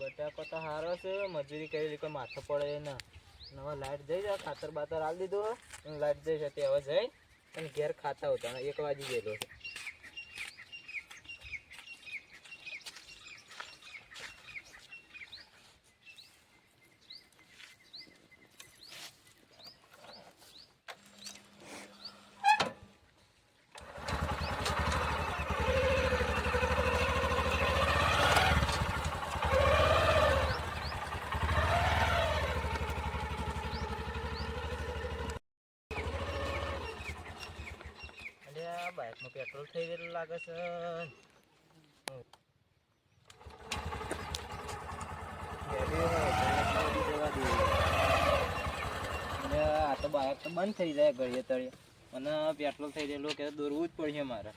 બટાકો તો સારો છે, મજૂરી કરેલી કોઈ માથે પડે ને. હવે લાઈટ જઈ જાય, ખાતર બાતર આલી દીધું અને લાઈટ જઈ જતી હવે જઈ અને ઘેર ખાતા હોતા 1 વાગી ગયેલો છે. બાઇકમાં પેટ્રોલ થઈ ગયેલું લાગે છે. આ તો બાઇક તો બંધ થઈ જાય ઘડીએ તળીએ અને પેટ્રોલ થઈ ગયેલું કે દોરવું જ પડશે મારે.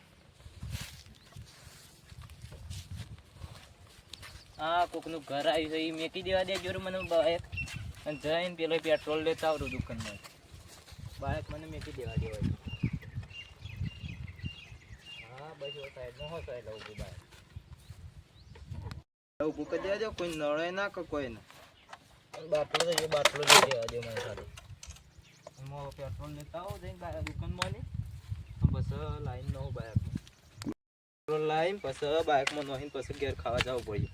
હા કોકનું ઘર આવ્યું છે એ મેકી દેવા દેજો મને બાઇક અને જઈને પેલો પેટ્રોલ લેતા આવડું દુકાનમાં. બાઇક મને મેકી દેવા દેવાય. બસ સાઈડમાં હો સાઈડ ઉભું બાય ઉભું કરી દેજો, કોઈ નળે ના કે કોઈ ના. બાટલો તો બાટલો લઈ દેવા દે મને સાથે. એમાં પેટ્રોલ લેતા આવો જઈને દુકાનમાં ને બસ લાઈન ન હોય બાઇકમાં. પેટ્રોલ લાઈન પછી બાઇકમાં નોહીને પછી ઘેર ખાવા જવું પડે.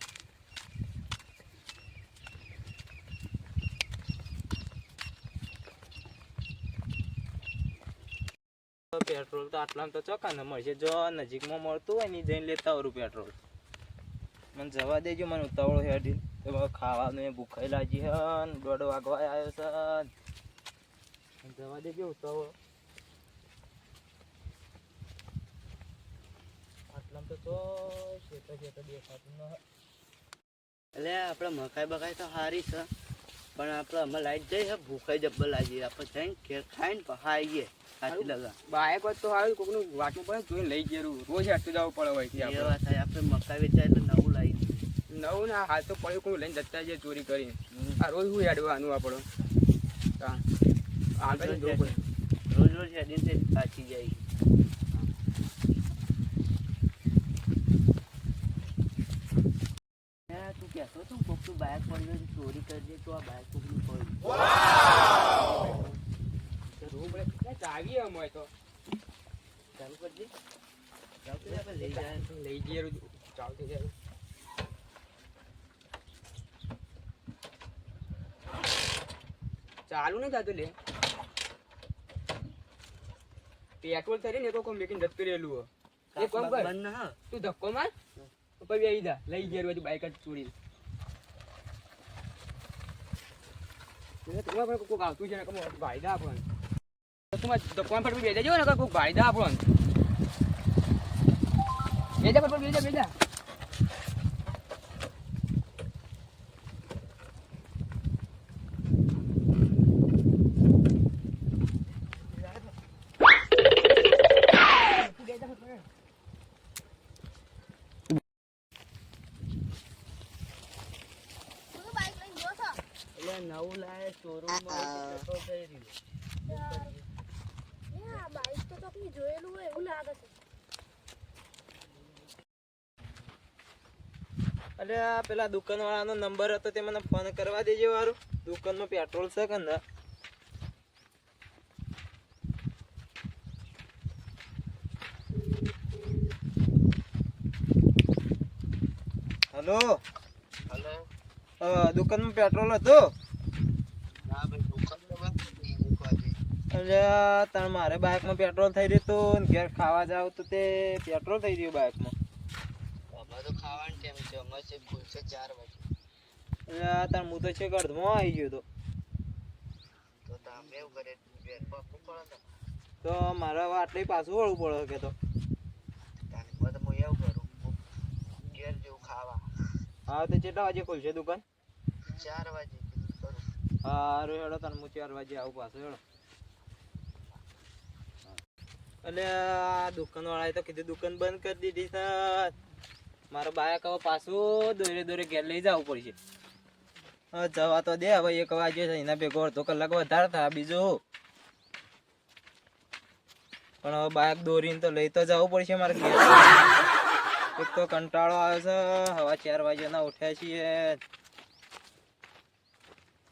પેટ્રોલ તો આટલામાં તો ચોખ્ખા ને મળશે, જો નજીકમાં મળતું હોય ને જઈને લેતા આવરું પેટ્રોલ. મને જવા દેજો, મને ઉતાવળો હેડી ખાવાનું એ ભૂખાઈ લાગી છે, 1:30 વાગવા આવ્યો છે. જવા દેજો ઉતાવળો. આટલામાં તો શેતો દેખાતું ન. એટલે આપણે મકાઈ બકાઈ તો સારી છે પણ આપણે અમે લાઈટ જઈ ભૂખાઈ જબ્બર લાગી. આપણે જઈને ઘેર ખાઈને પહાઈએ બાઇક હોત તો સારું, કોકનું વાટવું પડે જોઈને લઈ ગયેલું. રોજ હાટું જવું પડે હોય એવા થાય. આપણે મકાઈ વેચાય એટલે નવું લાવી દઈએ. નવું ના હાલ તો પડ્યું કોઈ લઈને જતા જઈએ ચોરી કરીને. આ રોજ હું હેડવાનું આપણો રોજ રોજ હેડીને પાછી જાય. તું કહેતો તું કોક તું બાઇક પડ્યું ચોરી કરજે તો આ બાઇક કોકનું પડ્યું ચાવીએ અમે તો ચાલુ કરજે. લઈ જાય લઈ જઈએ ચાલતું જાય. ચાલુ નહીં થતું લે પેટ્રોલ થઈ ને કોઈ મેકીને જતું રહેલું. એક કામ કર તું ધક્કો માર પછી આવી જા લઈ ગયા બધું બાઇક જ ચોરી. તમારે કોઈક આવતું છે ને વાયદા આપણને દુકાન પર બેસી જજો ને કોઈક વાયદા આપણને બેજા પર બેજા. નવું લાવે શોરૂમ પેટ્રોલ થઈ રહ્યું. બાઈક તો ચોકની જોયેલું હોય એવું લાગે છે. અરે આ પેલા દુકાન વાળાનો નંબર હતો તે મને ફોન કરવા દેજો વારું. દુકાનમાં પેટ્રોલ છે કે ના? હેલો હલો દુકાનમાં પેટ્રોલ હતું? એટલે મારે બાઇકમાં પેટ્રોલ થઈ રહ્યું હતું ઘેર ખાવા જાવ તો તે પેટ્રોલ થઈ રહ્યું બાઇકમાં. તો ખાવાનું ટાઈમ છે અમારે છે ખુલશે 4 વાગે. એટલે હું તો છે અડધમાં આવી ગયો તો તમે એવું કરે ઘેર પાકું પડે તો મારે હવે આટલે પાછું વળવું પડે કે તો હું એવું કરું ઘેર જેવું ખાવા. હા તો કેટલા વાગે ખુલશે દુકાન? 4 વાગે કરું. સારું હેડો તને હું 4 વાગે આવું પાછું હેડો. એટલે આ દુકાન વાળાએ તો કીધું દુકાન બંધ કરી દીધી છે. મારા બાઈક હવે પાછું દોરે ઘેર લઈ જવું પડશે. જવા તો દે હવે 1 વાગે છે એના ભેગો અડધો કલાક વધારે થાય બીજું. પણ હવે બાઈક દોરીને તો લઈ તો જવું પડશે મારે ઘેર. એક તો કંટાળો આવે છે, હવા 4 વાગ્યાના ઉઠ્યા છીએ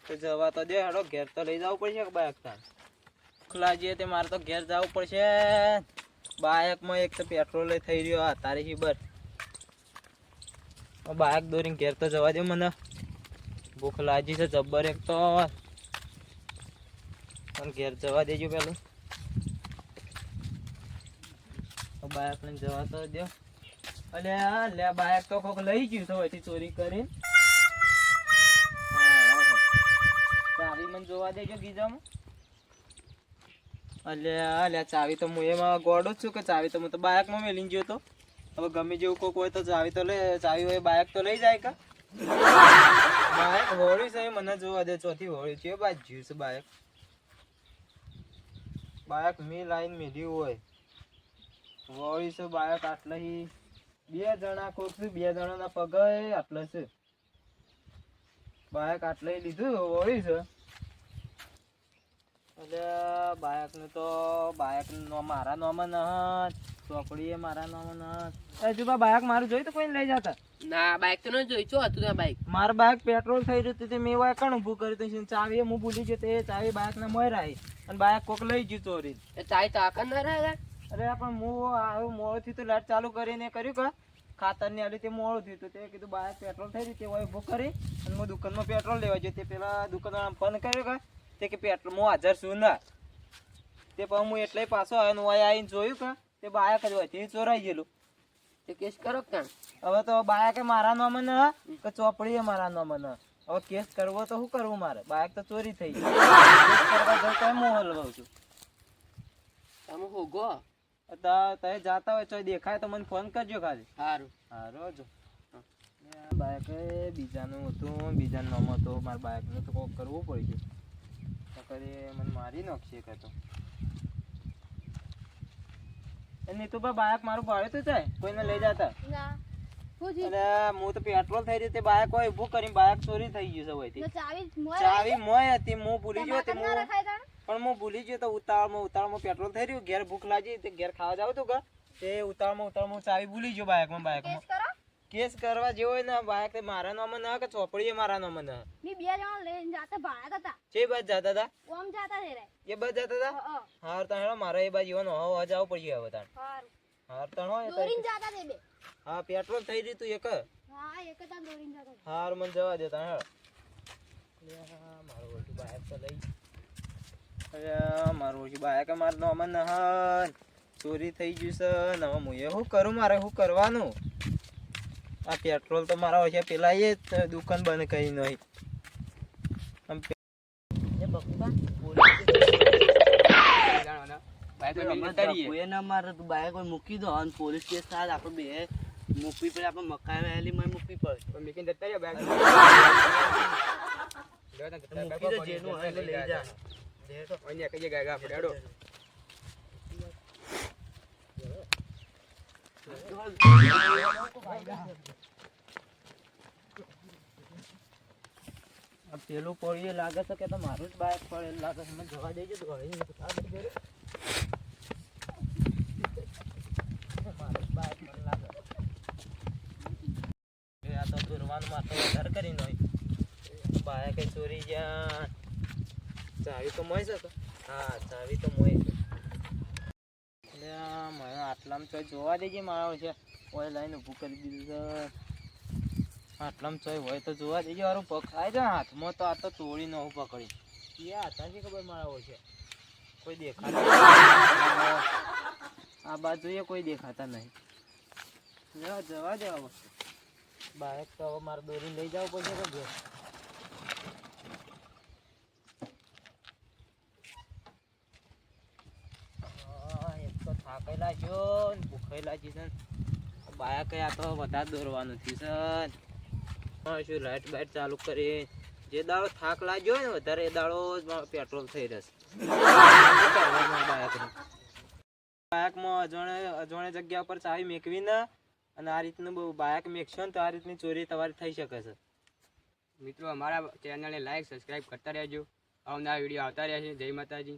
તો જવા તો દે હેડો ઘેર તો લઈ જવું પડશે કે બાઇક તાર લાગીએ તે મારે તો ઘેર જવું પડશે બાઇકમાં એક તો પેટ્રોલ થઈ રહ્યો તારી ખબર બાઇક દોરીને ઘેર તો જવા દે મને ભૂખ લાગી છે જબ્બર એક તો પણ ઘેર જવા દેજો પેલું બાઇક લઈને જવા તો દો અલે લે બાઇક તો કોક લઈ ગયું છે અહીંથી ચોરી કરીને ચાવી મને જોવા દેજો ગીજામાં અલે ચાવી તો હું એમાં ગોડો જ છું કે ચાવી તો હું તો બાઇકમાં મેલીને ગયો તો હવે ગમે જેવું કોક હોય તો ચાવી તો લે ચાવી હોય બાઇક તો લઈ જાય કા બાઇક હોળી છે મને જોવા દે ચોથી હોળી છે બાદ જ્યું છે બાઇક મી લાઈન મેલ્યું હોય હોળી છે બાઇક આટલા બે જણા કોક છે બે જણાના પગ આટલા છે બાઇક આટલા લીધું હોળી છે એટલે બાઇક ને તો બાઇક નો મારા નામાં ન ચોપડી એ મારા નામાં ન હજુ બાઇક મારું જોયું તો કોઈ લઈ જતા ના બાઈક તો ન જોઈ ચો હતું ત્યાં બાઈક મારું બાઇક પેટ્રોલ થઈ રહ્યું હતું મેં વાય કણ ઊભું કર્યું હતું ચાવી હું ભૂલી ગયો તે ચાવી બાઇક ને મોય આવી અને બાઇક કોક લઈ ગયું ચોરી એ ચાય તો આકર ના રહે અરે પણ હું આવ્યું મોડું થયું તો લાઈટ ચાલુ કરીને કર્યું કે ખાતર ની આલી તે મોડું થયું તો તે કીધું બાઇક પેટ્રોલ થઈ રહ્યું તે હોય ઊભું કરી અને હું દુકાનમાં પેટ્રોલ લેવા ગયો તે પેલા દુકાનવાળા ફોન કર્યો કે તે કે પેટ્રોલ હું હાજર છું ના તે પછી હું એટલે પાછો આવ્યો હું આવીને જોયું કે તે બાઇક જ હોય તે ચોરાઈ ગયેલું તે કેસ કરો ક્યાં હવે તો બાઇક મારા નામે ન કે ચોપડી મારા નામે ન હવે કેસ કરવો તો શું કરવું મારે બાઇક તો ચોરી થઈ ગઈ કેસ કરવા જવું તો હું હલવાઉં છું તમે હોગો તમે જાતા હોય તો દેખાય તો મને ફોન કરજો ખાલી સારું હારો જો બાઇક બીજાનું હતું બીજાનું નામ હતું મારા બાઇકનું તો કોક કરવું પડશે તો કરી મને મારી નાખશે કે તો નહીં તો બાઇક મારું ભાડે તો જાય કોઈને લઈ જતા ના હું જી એટલે હું તો પેટ્રોલ થઈ રહ્યું તે બાઇક હોય ઊભું કરીને બાઇક ચોરી થઈ ગયું છે હોયથી તો ચાવી મોય ચાવી મોય હતી હું ભૂલી ગયો તે ના રખાય તાણ પણ હું ભૂલી ગયો તો ઉતાવળમાં પેટ્રોલ થઈ રહ્યું ઘેર ભૂખ લાગી તે ઘેર ખાવા જાવ તું કે તે ઉતાવળમાં ચાવી ભૂલી ગયો બાઇકમાં કેસ કરો કેસ કરવા જેવો હોય ને બાઇક મારા નામે ના કે ચોપડી મારા નામે ના મી બે જણા લઈને જાતા ભાડા હતા છે બાજ જતા હતા ઓમ જાતા રે એ બાજ જતા હતા હાર તાણ મારા એ બાજુ એનો હવા જાવ પડશે હવે તાણ હારું હાર તાણ હોય દોરીન જાતા રે બે હા પેટ્રોલ થઈ રહ્યું તું એક હા એક જ દોરીન જાતા હાર મને જવા દે તાણ મારું ઓછું બાઇક તો લઈ અરે મારું ઓછું બાઇક મારું નામે ના ચોરી થઈ ગયું છે ને હવે હું એ શું કરું મારે શું કરવાનું આ પેટ્રોલ તો મારા હોય પેલા એ દુકાન બંધ કરી નહીં બાઈક મૂકી દો અને પોલીસ કેસ થાય આપણે બે મૂકવી પડે આપણે મકાઈ વહેલી માં મૂકવી પડે મેકીને જતા રહ્યા બાઈક મૂકી દો જેનું હોય એટલે લઈ જા અહીંયા કઈ જગ્યાએ આપણે હેડો પેલું પડ્યું લાગે છે કે તો મારું જ બાઇક પડેલું લાગે છે મને જવા દેજો તો મારું જ બાઇક મને લાગે આ તો દોરવાનું મારે તો વધારે કરી નહીં બાઇક ચોરી ગયા ચાવી તો મોય છે હા ચાવી તો મોય છે એટલે મને આટલામાં ચોય જોવા દેજે મારા છે ઓય લાઈને ઊભું કરી દીધું છે આટલામાં ચોય હોય તો જોવા દેજે મારું પકડાય છે હાથમાં તો આ તો તોડી નવું પકડી એ હતા છે ખબર મારા હોય છે કોઈ દેખાતા આ બાજુએ કોઈ દેખાતા નહીં જવા દેવા વસ્તુ બાઇક તો હવે મારે દોરી લઈ જવું પડશે કે ઘેર એક તો થાકેલા છો ને ભૂખેલા છે બાઇક આ તો વધારે દોરવાનું થયું છે શું લાઈટ બાઇટ ચાલુ કરી જે દાડો થાક લાગ્યો હોય ને વધારે એ દાડો પેટ્રોલ થઈ રહેશે બાઇકમાં અજાણે જગ્યા ઉપર ચાવી મેકવીને અને આ રીતનું બહુ બાઇક મેકશો ને તો આ રીતની ચોરી તમારી થઈ શકે છે મિત્રો અમારા ચેનલને લાઈક સબસ્ક્રાઇબ કરતા રહેજો આવનારા વિડીયો આવતા રહેશે જય માતાજી.